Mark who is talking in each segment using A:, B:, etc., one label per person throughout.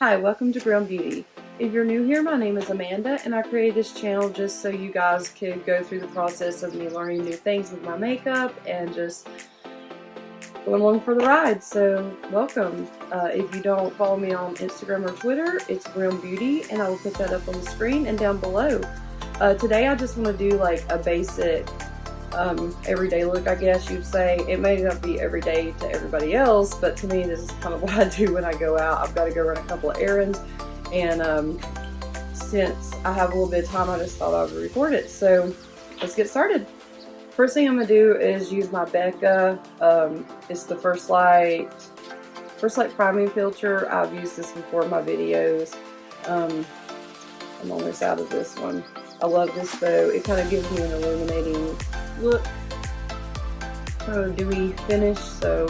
A: Hi, welcome to Ground Beauty. If you're new here, my name is Amanda, and I created this channel just so you guys could go through the process of me learning new things with my makeup and just going along for the ride. So, welcome. If you don't follow me on Instagram or Twitter, it's Ground Beauty, and I will put that up on the screen and down below. Today, I just want to do like a basic everyday look, I guess you'd say. It may not be everyday to everybody else, but to me this is kind of what I do when I go out. I've got to go run a couple of errands, and since I have a little bit of time, I just thought I would record it. So let's get started. First thing I'm going to do is use my Becca. It's the First Light priming filter. I've used this before in my videos. I'm almost out of this one. I love this though. It kind of gives me an illuminating look, kind of dewy finish, so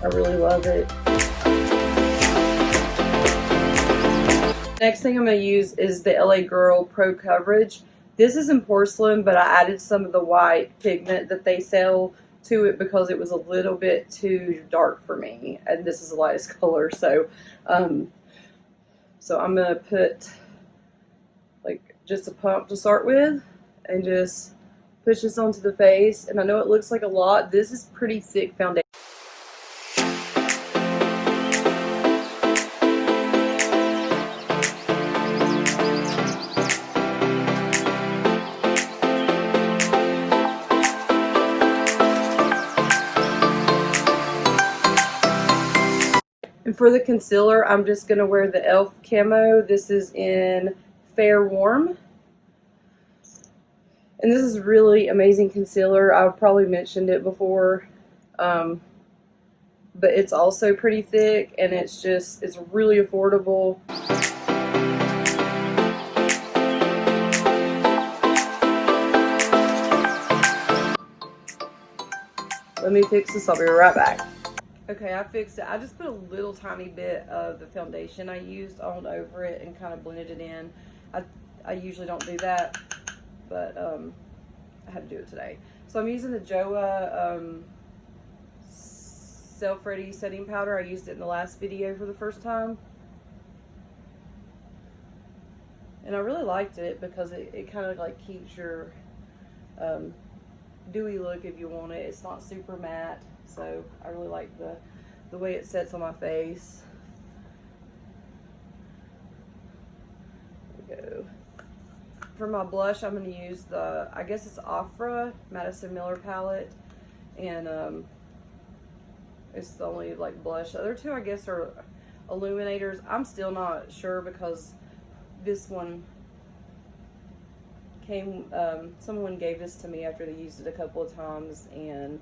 A: I really love it. Next thing I'm going to use is the LA Girl Pro Coverage. This is in porcelain, but I added some of the white pigment that they sell to it because it was a little bit too dark for me, and this is the lightest color. So I'm going to put like just a pump to start with and just push this onto the face. And I know it looks like a lot. This is pretty thick foundation. And for the concealer, I'm just going to wear the e.l.f. Camo. This is in Fair Warm. And this is really amazing concealer. I've probably mentioned it before. But it's also pretty thick, and it's really affordable. Let me fix this. I'll be right back. Okay, I fixed it. I just put a little tiny bit of the foundation I used on over it and kind of blended it in. I usually don't do that, but I had to do it today. So I'm using the joah Self-Ready Setting Powder. I used it in the last video for the first time. And I really liked it because it kind of like keeps your dewy look if you want it. It's not super matte, so I really like the way it sets on my face. There we go. For my blush, I'm going to use the, I guess it's Ofra Madison Miller palette, and it's the only like blush. The other two, I guess, are illuminators. I'm still not sure because this one came, someone gave this to me after they used it a couple of times, and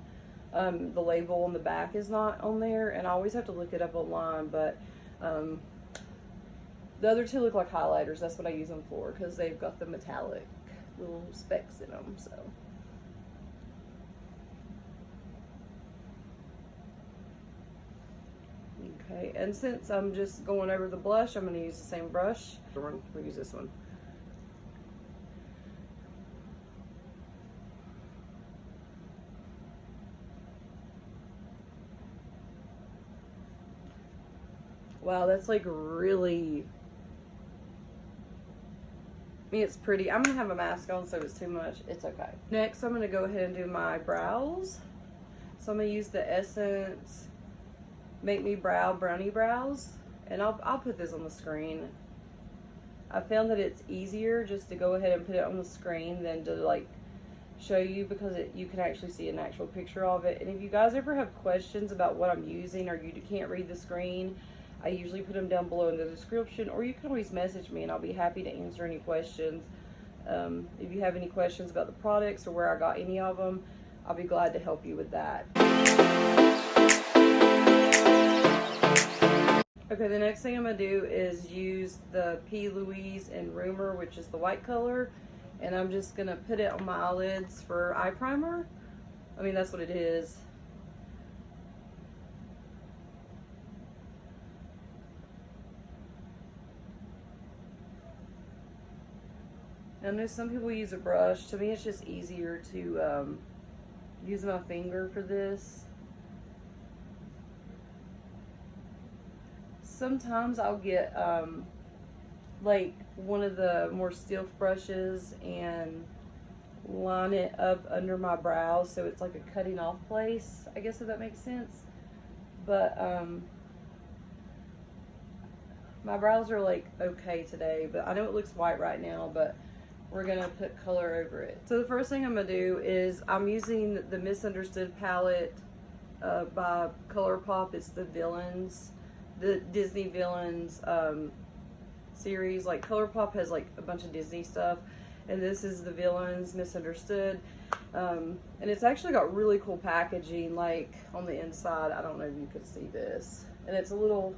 A: the label on the back is not on there, and I always have to look it up online, but the other two look like highlighters. That's what I use them for, because they've got the metallic little specks in them. So okay, and since I'm just going over the blush, I'm going to use the same brush. We'll use this one. Wow, that's like really, I mean, it's pretty. I'm going to have a mask on, so if it's too much, it's okay. Next, I'm going to go ahead and do my brows. So I'm going to use the Essence Make Me Brow Brownie Brows, and I'll put this on the screen. I found that it's easier just to go ahead and put it on the screen than to like show you, because you can actually see an actual picture of it. And if you guys ever have questions about what I'm using, or you can't read the screen, I usually put them down below in the description, or you can always message me and I'll be happy to answer any questions. If you have any questions about the products or where I got any of them, I'll be glad to help you with that. Okay, the next thing I'm going to do is use the Louise in Rumour, which is the white color, and I'm just going to put it on my eyelids for eye primer. I mean, that's what it is. I know some people use a brush. To me, it's just easier to use my finger for this. sometimes I'll get like one of the more stiff brushes and line it up under my brows so it's like a cutting off place, I guess, if that makes sense. But my brows are like okay today, but I know it looks white right now, but we're gonna put color over it. So the first thing I'm gonna do is I'm using the Misunderstood palette by Colourpop. It's the Villains, the Disney Villains series. Like Colourpop has like a bunch of Disney stuff, and this is the Villains Misunderstood. And it's actually got really cool packaging, like on the inside. I don't know if you can see this, and it's a little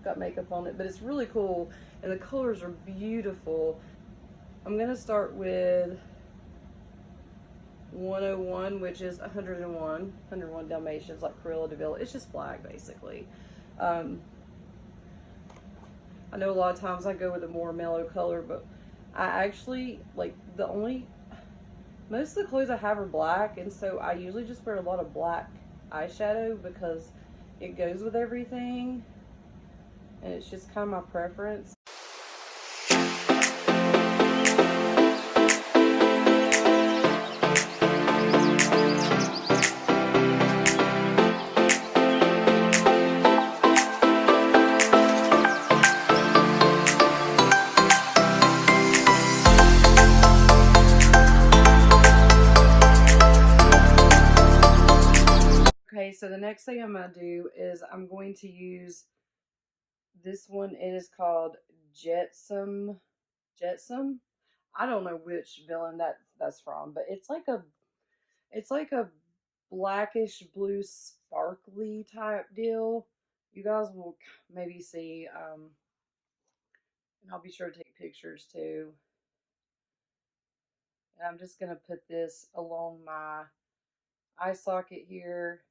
A: got makeup on it, but it's really cool, and the colors are beautiful. I'm gonna start with 101, which is 101 Dalmatians, like Cruella de Vil. It's just black, basically. I know a lot of times I go with a more mellow color, but I actually, like, most of the clothes I have are black, and so I usually just wear a lot of black eyeshadow because it goes with everything, and it's just kind of my preference. Okay, so the next thing I'm going to do is I'm going to use this one. It is called Jetsam. I don't know which villain that's from, but it's like a blackish blue sparkly type deal. You guys will maybe see, and I'll be sure to take pictures too. And I'm just going to put this along my eye socket here.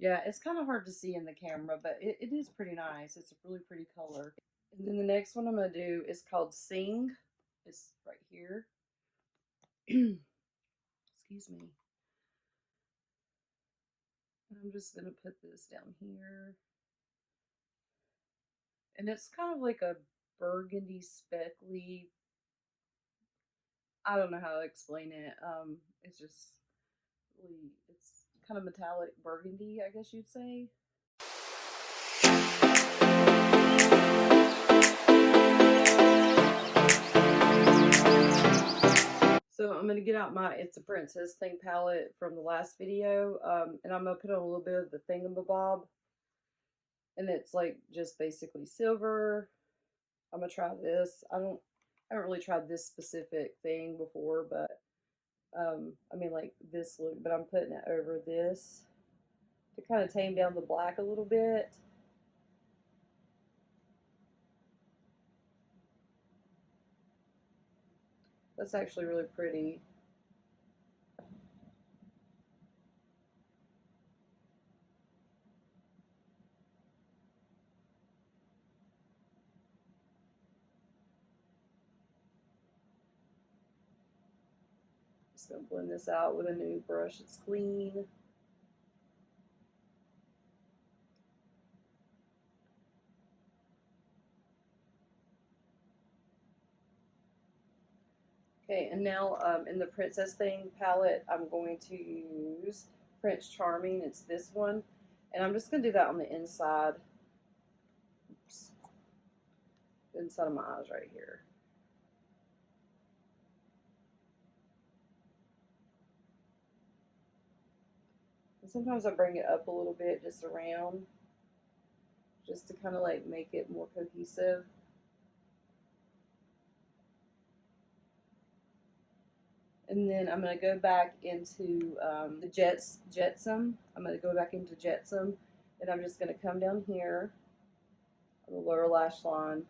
A: Yeah, it's kind of hard to see in the camera, but it is pretty nice. It's a really pretty color. And then the next one I'm going to do is called Sing. It's right here. Excuse me. And I'm just going to put this down here. And it's kind of like a burgundy speckly. I don't know how to explain it. It's just really, it's kind of metallic burgundy, I guess you'd say. So I'm going to get out my It's a Princess Thing palette from the last video, and I'm going to put on a little bit of the Thingamabob, and it's like just basically silver. I'm going to try this. I haven't really tried this specific thing before, but I mean like this look, but I'm putting it over this to kind of tame down the black a little bit. That's actually really pretty. Just gonna blend this out with a new brush. It's clean. Okay, and now in the Princess Thing palette, I'm going to use Prince Charming. It's this one. And I'm just going to do that on the inside. Oops. The inside of my eyes right here. And sometimes I bring it up a little bit, just around, just to kind of like make it more cohesive. And then I'm going to go back into the Jetsam. I'm going to go back into Jetsam, and I'm just going to come down here on the lower lash line.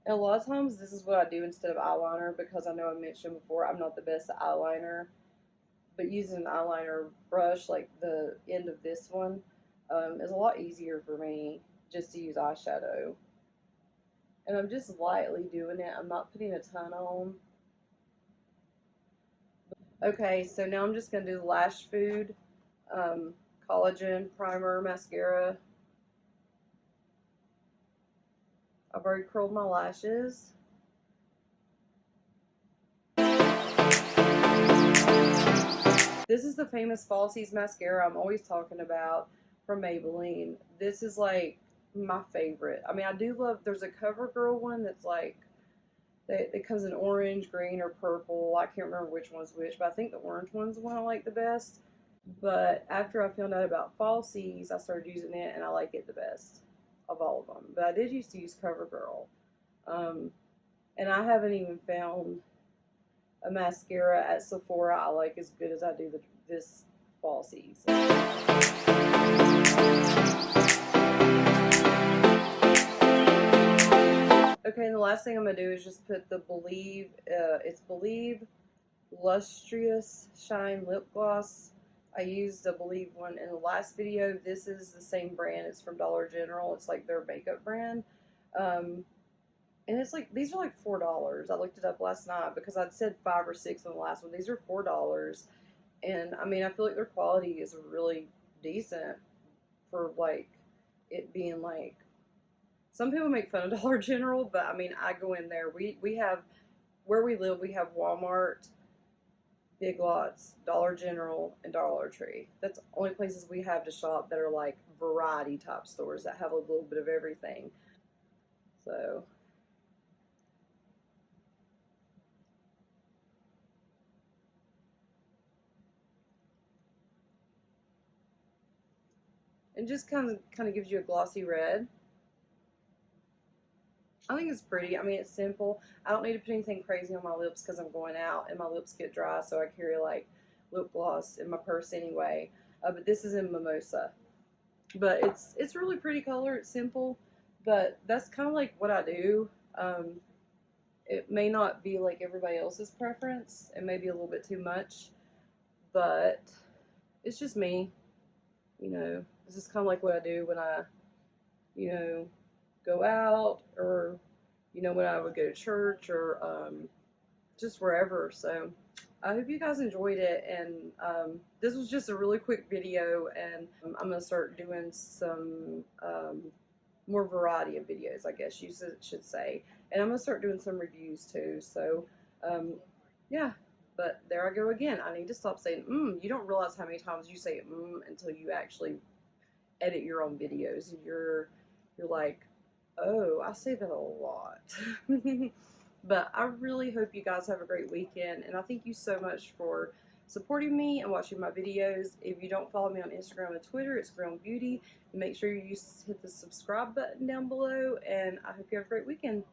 A: And a lot of times this is what I do instead of eyeliner, because I know I mentioned before I'm not the best at eyeliner. but using an eyeliner brush, like the end of this one, is a lot easier for me just to use eyeshadow. And I'm just lightly doing it. I'm not putting a ton on. Okay, so now I'm just going to do the Lash Food um, Collagen Primer Mascara. I've already curled my lashes. This is the famous Falsies mascara I'm always talking about from Maybelline. This is like my favorite. I mean, I do love, there's a CoverGirl one that's like, it comes in orange, green, or purple. I can't remember which one's which, but I think the orange one's the one I like the best. But after I found out about Falsies, I started using it and I like it the best of all of them. But I did used to use CoverGirl. Um, and I haven't even found a mascara at Sephora I like as good as I do this Falsies. Okay, and the last thing I'm going to do is just put the Believe, it's Believe Lustrous Shine Lip Gloss. I used the Believe one in the last video. This is the same brand. It's from Dollar General. It's like their makeup brand. And it's like, these are like $4. I looked it up last night because I'd said 5 or 6 in the last one. These are $4. And I mean, I feel like their quality is really decent for like it being like, some people make fun of Dollar General, but I mean, I go in there. We have, where we live, we have Walmart, Big Lots, Dollar General, and Dollar Tree. That's the only places we have to shop that are like variety type stores that have a little bit of everything. So, and just kind of gives you a glossy red. I think it's pretty. I mean, it's simple. I don't need to put anything crazy on my lips because I'm going out and my lips get dry, so I carry like lip gloss in my purse anyway. But this is in Mimosa. But it's really pretty color. It's simple, but that's kind of like what I do. It may not be like everybody else's preference. It may be a little bit too much, but it's just me. You know, this is kind of like what I do when I, you know, go out, or when I would go to church, or just wherever. So I hope you guys enjoyed it, and this was just a really quick video, and I'm gonna start doing some more variety of videos, I guess you should say, and I'm gonna start doing some reviews too. So yeah, but there I go again. I need to stop saying You don't realize how many times you say until you actually edit your own videos, and you're like, oh, I say that a lot. But I really hope you guys have a great weekend, and I thank you so much for supporting me and watching my videos. If you don't follow me on Instagram and Twitter, it's Grown Beauty. Make sure you hit the subscribe button down below, and I hope you have a great weekend.